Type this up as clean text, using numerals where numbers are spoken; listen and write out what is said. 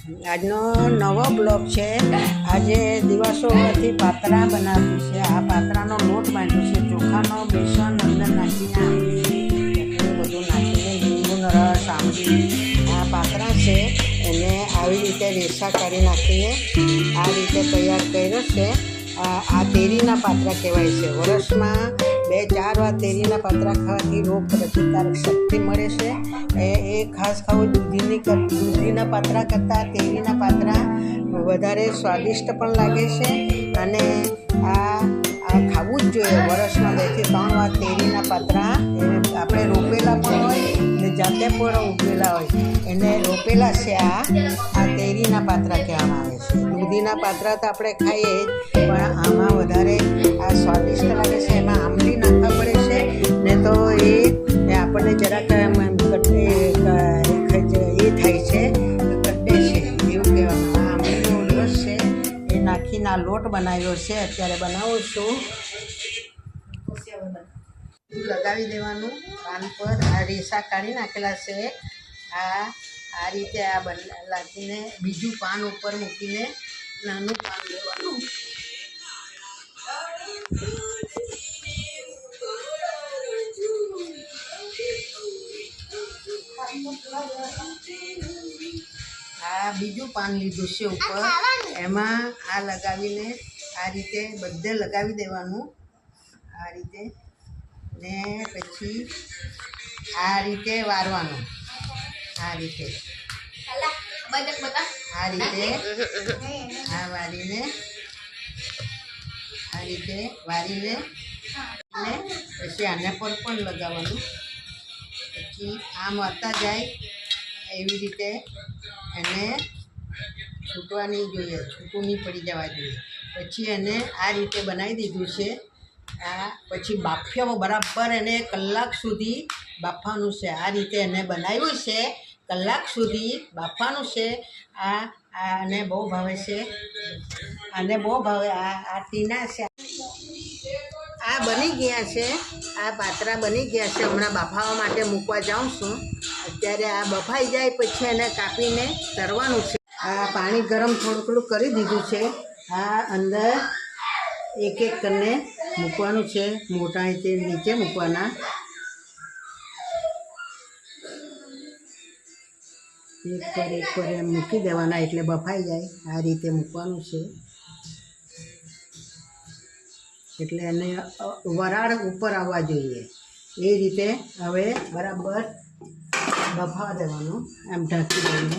આજનો નવો બ્લોગ છે। આજે દિવસોથી પાતરા બનાવ્યું છે। આ પાતરાનો લોટ બાંધ્યો છે, ચોખાનો બેસન અંદર નાખીને આંબલી બધું નાખીને લીંબુનો રસ આંબલી આ પાતરા છે એને આવી રીતે રેસા કરી નાખીને આ રીતે તૈયાર કર્યો છે। આ તેરીના પાતરા કહેવાય છે। વર્ષમાં 2-4 વાર તેરીના પાતરા ખાવાથી રોગ પ્રતિકારક શક્તિ મળે છે। એ ખાસ ખાવું દૂધીના પાતરા કરતાં તેરીના પાતરા વધારે સ્વાદિષ્ટ પણ લાગે છે અને આ ખાવું જ જોઈએ। વર્ષમાં 2 થી 3 વાર તેરીના પાતરા આપણે રોપેલા પણ હોય ને જાતે પણ ઉગેલા હોય એને રોપેલા છે। આ તેરીના પાતરા કહેવામાં આવે છે। દૂધીના પાતરા તો આપણે ખાઈએ જ પણ આમાં વધારે આ સ્વાદિષ્ટ લાગે છે। એમાં આંબલી નાખવા પડે છે ને તો એ આપણને જરાક એ થાય છે, કડે છે એવું કહેવામાં। આ આંબલીનો રસ છે એ નાખીને આ લોટ બનાવ્યો છે। અત્યારે બનાવું છું। લગાવી દેવાનું પાન પર। આ રેસા કાઢી નાખેલા છે। આ રીતે આ લાગીને બીજું પાન ઉપર મૂકીને નાનું પાન લેવાનું। આ બીજું પાન લીધું છે ઉપર, એમાં આ લગાવીને આ રીતે બધે લગાવી દેવાનું આ રીતે ને પછી આ રીતે વારવાનું। આ રીતે વારીને ને પછી આના પર પણ લગાવવાનું। પછી આમ વારતા જાય એવી રીતે એને છૂટવા નહીં જોઈએ, છૂટું નહીં પડી જવા જોઈએ। પછી એને આ રીતે બનાવી દીધું છે। આ પછી બાફ્યા બરાબર એને કલાક સુધી બાફવાનું છે। આ રીતે એને બનાવ્યું છે, કલાક સુધી બાફવાનું છે। આને બહુ ભાવે છે, આને બહુ ભાવે। આ ટીના છે। આ બની ગયા છે, આ પાતરા બની ગયા છે। હમણાં બાફાવા માટે મૂકવા જાઉં છું। અત્યારે આ બફાઈ જાય પછી એને કાપીને તરવાનું છે। આ પાણી ગરમ થોડું કરી દીધું છે। આ અંદર એક કરીને મૂકવાનું છે, મોટા તે નીચે મૂકવાના। એક પર એમ મૂકી દેવાના એટલે બફાઈ જાય। આ રીતે મૂકવાનું છે એટલે એને વરાળ ઉપર આવવા જોઈએ એ રીતે હવે બરાબર બફાવા દેવાનું એમ ઢાંકી દઈને।